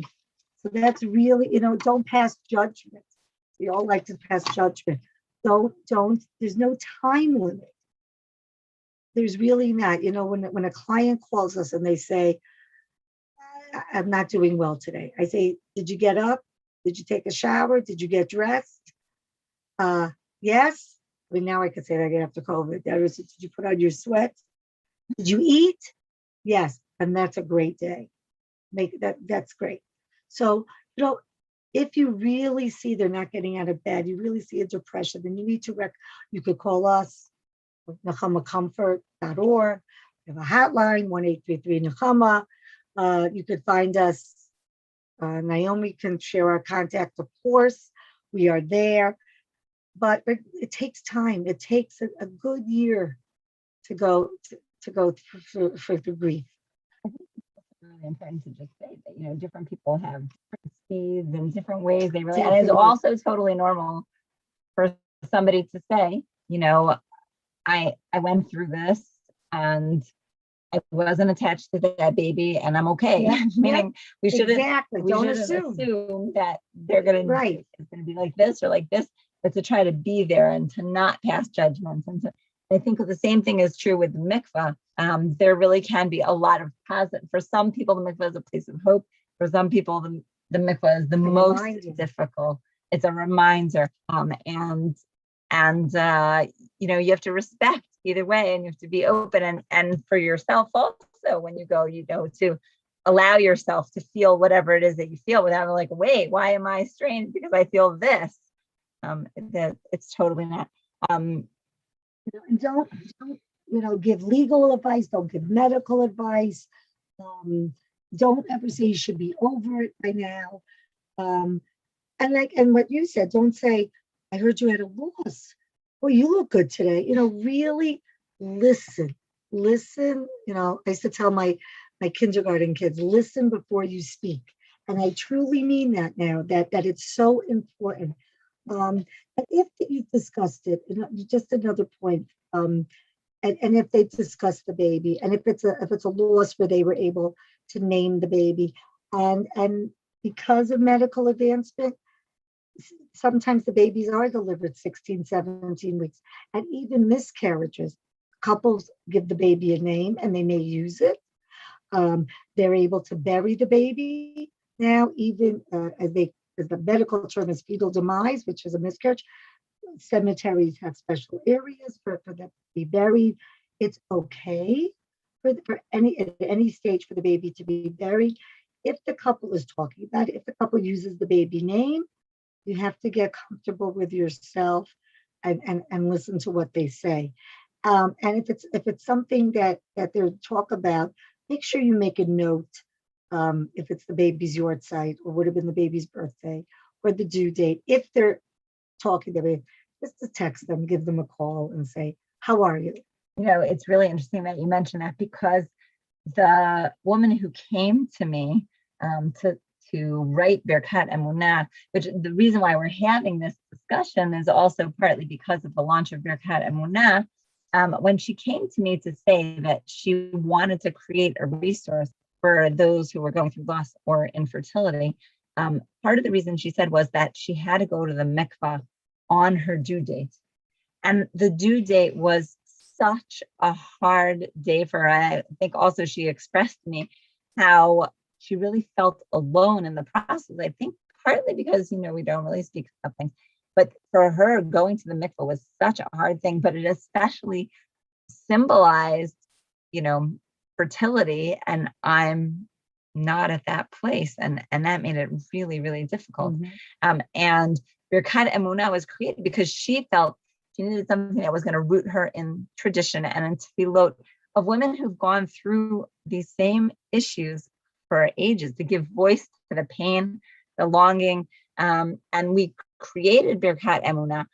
that's really, don't pass judgment. We all like to pass judgment. Don't, there's no time limit. There's really not. When a client calls us and they say, I'm not doing well today, I say, did you get up? Did you take a shower? Did you get dressed? Yes. I mean, now I could say that after COVID. Did you put on your sweats? Did you eat? Yes. And that's a great day. That's great. So, if you really see they're not getting out of bed, you really see a depression, then you need to you could call us, NechamaComfort.org. We have a hotline, 1-833-NECHAMA. You could find us. Naomi can share our contact, of course. We are there. But it takes time. It takes a good year to go through grief. I think it's really important to just say that, different people have different speeds and different ways they really, and it's also totally normal for somebody to say, I went through this and I wasn't attached to that baby and I'm okay. Yeah. Meaning we shouldn't assume that they're going to, it's going to be like this or like this, but to try to be there and to not pass judgments. And I think the same thing is true with mikvah. There really can be a lot of positive. For some people, the mikvah is a place of hope. For some people, the mikvah is the most difficult. It's a reminder. You have to respect either way, and you have to be open. And for yourself also, when you go, to allow yourself to feel whatever it is that you feel without like, wait, why am I strange? Because I feel this. That it's totally not. And don't give legal advice. Don't give medical advice. Don't ever say you should be over it by now. And what you said, don't say, I heard you had a loss. Well, you look good today. Really listen. I used to tell my kindergarten kids, listen before you speak. And I truly mean that now, that it's so important. And if you've discussed it, just another point, and if they discuss the baby, and if it's a loss where they were able to name the baby, and because of medical advancement, sometimes the babies are delivered 16, 17 weeks, and even miscarriages, couples give the baby a name and they may use it. They're able to bury the baby now, even as the medical term is fetal demise, which is a miscarriage. Cemeteries have special areas for them to be buried. It's okay at any stage for the baby to be buried. If the couple is talking about it, if the couple uses the baby name, you have to get comfortable with yourself and listen to what they say. And if it's something that they're talk about, make sure you make a note. If it's the baby's yahrzeit or would have been the baby's birthday or the due date, if they're talking to me, just to text them, give them a call and say, how are you? It's really interesting that you mentioned that, because the woman who came to me to write Bearcat Emunah, which the reason why we're having this discussion is also partly because of the launch of Bearcat Emunah. When she came to me to say that she wanted to create a resource for those who were going through loss or infertility, part of the reason she said was that she had to go to the mikvah on her due date. And the due date was such a hard day for her. I think also she expressed to me how she really felt alone in the process. I think partly because, we don't really speak about things, but for her, going to the mikvah was such a hard thing, but it especially symbolized, fertility, and I'm not at that place. And that made it really, really difficult. Mm-hmm. And Bearcat Emunah was created because she felt she needed something that was going to root her in tradition and in tefillot of women who've gone through these same issues for ages, to give voice to the pain, the longing. And we created Bearcat Emunah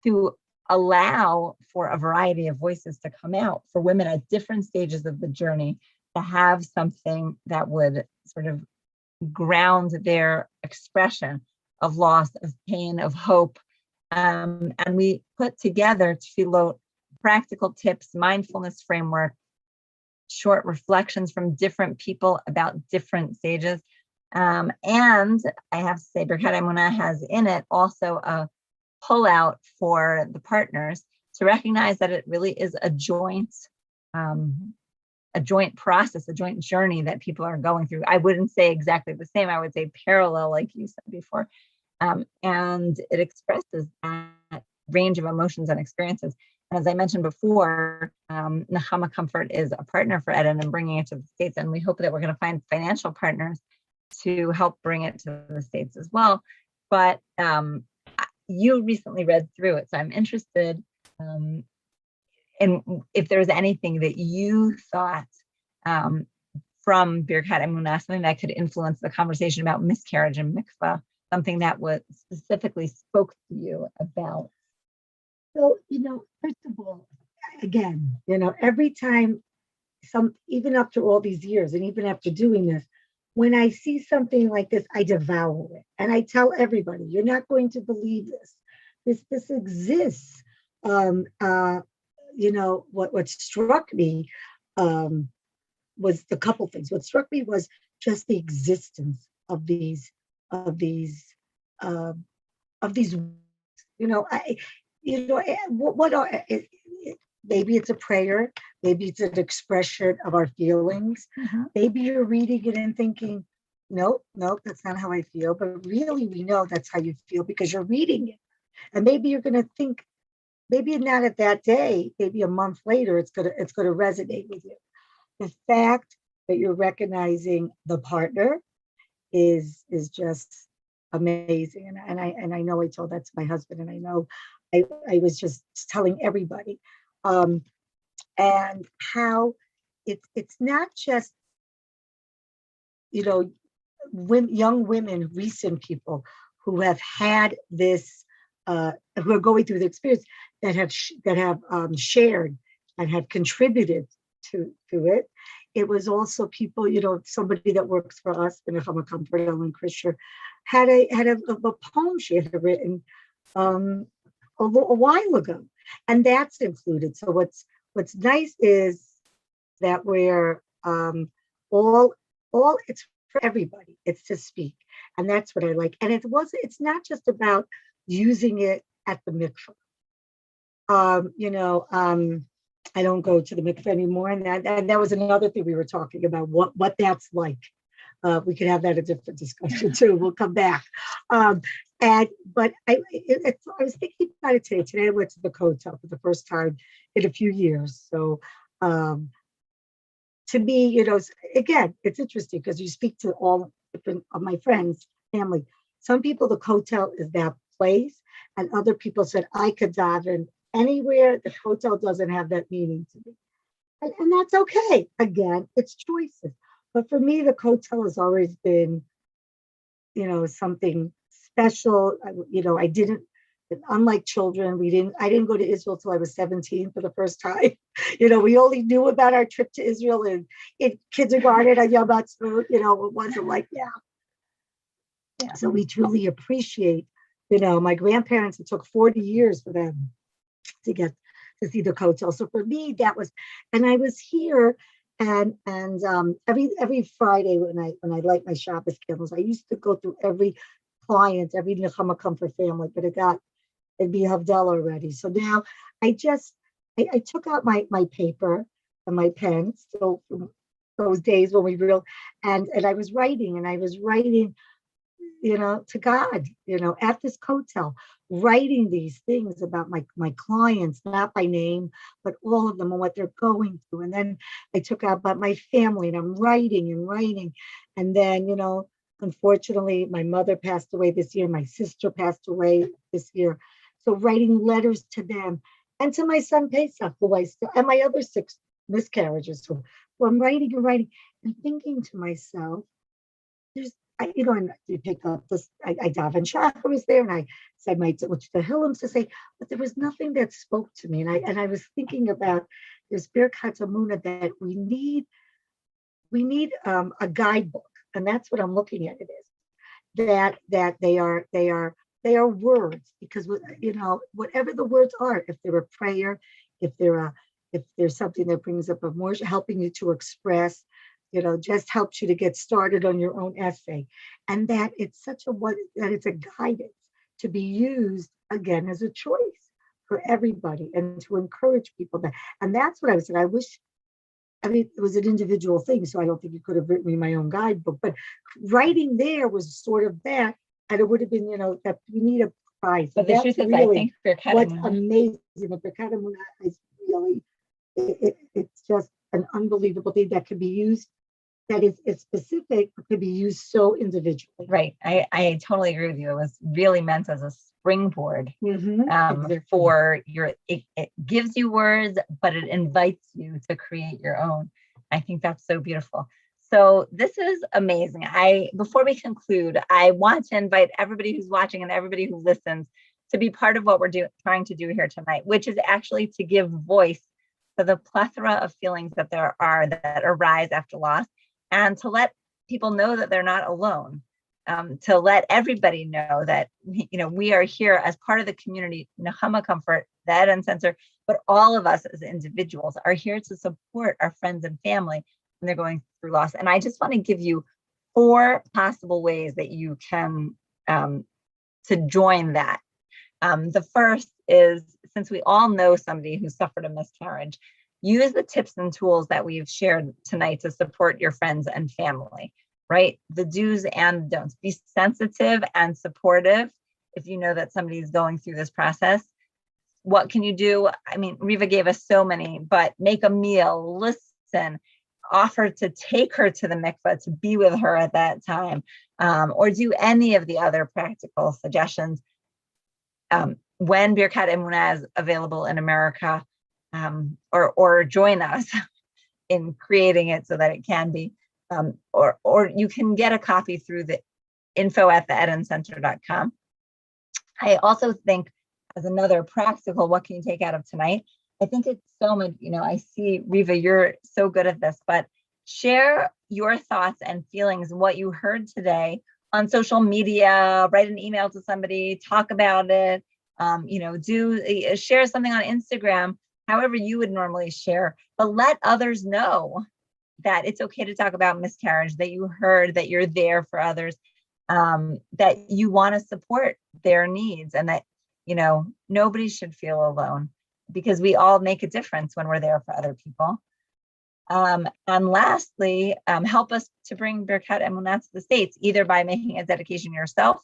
to allow for a variety of voices to come out for women at different stages of the journey, to have something that would sort of ground their expression of loss, of pain, of hope. And we put together tefillot, practical tips, mindfulness framework, short reflections from different people about different stages. And I have to say, Bearcat Emunah has in it also a pullout for the partners to recognize that it really is a joint process, a joint journey that people are going through. I wouldn't say exactly the same. I would say parallel, like you said before. And it expresses that range of emotions and experiences. And as I mentioned before, NechamaComfort is a partner for Eden and bringing it to the States. And we hope that we're going to find financial partners to help bring it to the States as well. But you recently read through it, so I'm interested in if there's anything that you thought from Bearcat Emunah, something that could influence the conversation about miscarriage and mikvah, something that was specifically spoke to you about. So, first of all, again, every time even after all these years and even after doing this, when I see something like this, I devour it. And I tell everybody, you're not going to believe this. This exists. What struck me was a couple things. What struck me was just the existence of these. What are maybe it's a prayer, maybe it's an expression of our feelings. Mm-hmm. Maybe you're reading it and thinking, nope, that's not how I feel. But really, we know that's how you feel because you're reading it. And maybe you're going to think, maybe not at that day, maybe a month later, it's going to resonate with you. The fact that you're recognizing the partner is just amazing. And I know I told that to my husband, and I know I was just telling everybody. And how it's not just, young women, recent people who have had this, who are going through the experience, that have shared and have contributed to it. It was also people, somebody that works for us, the NechamaComfort, Ellen Krisher, had a poem she had written a while ago, and that's included. So what's nice is that we're all it's for everybody. It's to speak, and that's what I like. And it's not just about using it at the mikvah. I don't go to the mikvah anymore, and that was another thing we were talking about, what that's like. We could have that a different discussion too. We'll come back. But I was thinking about it today. Today I went to the hotel for the first time in a few years. So to me, again, it's interesting because you speak to all different of my friends, family. Some people, the hotel is that place, and other people said I could daven anywhere. The hotel doesn't have that meaning to me, and that's okay. Again, it's choices. But for me, the hotel has always been, something special. I didn't, unlike children, I didn't go to Israel till I was 17 for the first time. We only knew about our trip to Israel in kindergarten at Yom Ha'atzmaut. It wasn't like that. Yeah. So we truly appreciate, my grandparents, it took 40 years for them to get to see the hotel. So for me, that was, and I was here. And every Friday when I light my Shabbos candles, I used to go through every client, every NechamaComfort family, but it'd be Havdalah already. So now I took out my paper and my pen, so from those days when and I was writing, to God, at this hotel, writing these things about my clients, not by name, but all of them and what they're going through. And then I took out about my family, and I'm writing and writing. And then, unfortunately, my mother passed away this year. My sister passed away this year. So writing letters to them and to my son Pesach, and my other 6 miscarriages. So I'm writing and writing and thinking to myself, and you pick up this, I daven Shachar was there, and I said the Hillels to say, but there was nothing that spoke to me. And I was thinking about this Bearcat Emunah that we need a guidebook, and that's what I'm looking at. It is that they are words, because whatever the words are, if they're a prayer, if there's something that brings up emotion, helping you to express, just helps you to get started on your own essay. And that it's that it's a guidance to be used again as a choice for everybody, and to encourage people and that's what I was saying. It was an individual thing, so I don't think you could have written me my own guidebook, but writing there was sort of that, and it would have been, that we need a prize. But the truth is, I think what's amazing. The Bearcat Emunah is really, it's just an unbelievable thing that could be used, that is specific, but could be used so individually. Right. I totally agree with you. It was really meant as a springboard for it gives you words, but it invites you to create your own. I think that's so beautiful. So this is amazing. Before we conclude, I want to invite everybody who's watching and everybody who listens to be part of what we're trying to do here tonight, which is actually to give voice to the plethora of feelings that there are that arise after loss, and to let people know that they're not alone, to let everybody know that, we are here as part of the community, NechamaComfort, the Eden Center, but all of us as individuals are here to support our friends and family when they're going through loss. And I just want to give you 4 possible ways that you can to join that. The first is, since we all know somebody who suffered a miscarriage, use the tips and tools that we've shared tonight to support your friends and family, right? The do's and don'ts. Be sensitive and supportive if you know that somebody's going through this process. What can you do? I mean, Riva gave us so many, but make a meal, listen, offer to take her to the mikvah, to be with her at that time, or do any of the other practical suggestions. When Bearcat Emunah is available in America, or join us in creating it so that it can be, or you can get a copy through the info@theedencenter.com. I also think, as another practical, what can you take out of tonight? I think it's so much, I see, Riva, you're so good at this, but share your thoughts and feelings, what you heard today on social media, write an email to somebody, talk about it, share something on Instagram however you would normally share, but let others know that it's okay to talk about miscarriage, that you heard, that you're there for others, that you want to support their needs, and that, nobody should feel alone, because we all make a difference when we're there for other people. And lastly, help us to bring Bearcat Emunah to the States, either by making a dedication yourself,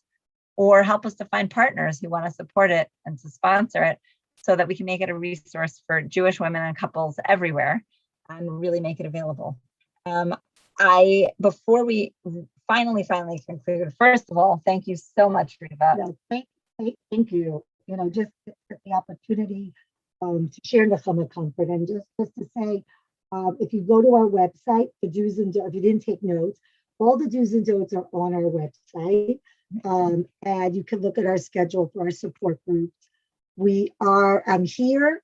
or help us to find partners who want to support it and to sponsor it, so that we can make it a resource for Jewish women and couples everywhere and really make it available. Before we finally conclude, first of all, thank you so much, Riva. No, thank you. Just the opportunity to share NechamaComfort, and just to say, if you go to our website, the do's and don'ts, if you didn't take notes, all the do's and don'ts are on our website, and you can look at our schedule for our support groups. I'm here.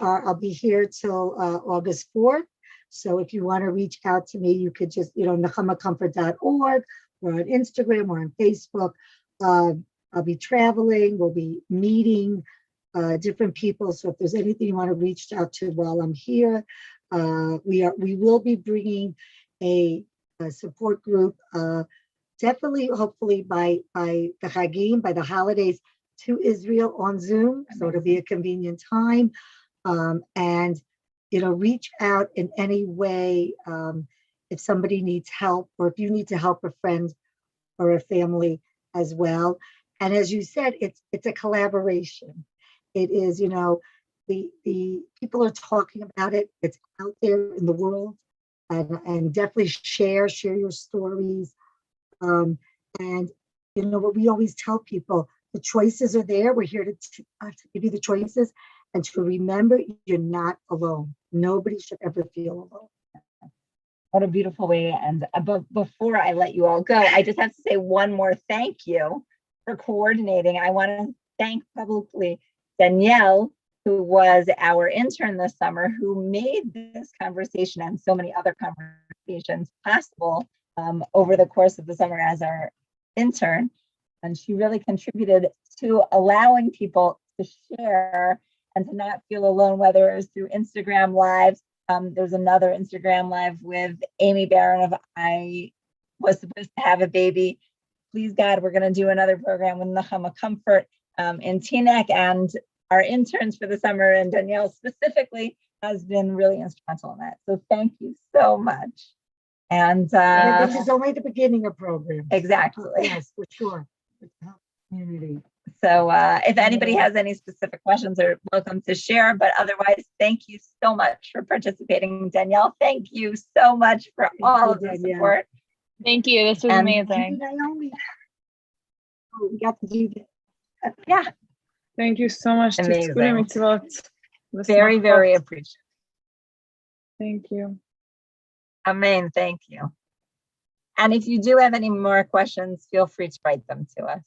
I'll be here till August 4th. So if you want to reach out to me, you could just, NechamaComfort.org, or on Instagram, or on Facebook. I'll be traveling. We'll be meeting different people. So if there's anything you want to reach out to while I'm here, we will be bringing a support group, definitely, hopefully by the Chagim, by the holidays, to Israel on Zoom. So it'll be a convenient time. And reach out in any way if somebody needs help, or if you need to help a friend or a family as well. And as you said, it's a collaboration. It is, the people are talking about it. It's out there in the world, and definitely share your stories. And what we always tell people, the choices are there. We're here to give you the choices, and to remember, you're not alone. Nobody should ever feel alone. What a beautiful way to end. But before I let you all go, I just have to say one more thank you for coordinating. I want to thank publicly Danielle, who was our intern this summer, who made this conversation and so many other conversations possible over the course of the summer as our intern. And she really contributed to allowing people to share and to not feel alone, whether it was through Instagram Lives. There's another Instagram Live with Amy Barron of I Was Supposed to Have a Baby. Please God, we're going to do another program with NechamaComfort in Teaneck, and our interns for the summer, and Danielle specifically, has been really instrumental in that. So thank you so much. And this is only the beginning of programs. Exactly. Yes, for sure. Community. So if anybody has any specific questions, they're welcome to share. But otherwise, thank you so much for participating. Danielle, thank you so much for all of the support. Thank you. This was amazing. Thank you, Naomi. Oh, we got to do this. Yeah. Thank you so much. Amazing. Very, very appreciative. Thank you. Amen. Thank you. And if you do have any more questions, feel free to write them to us.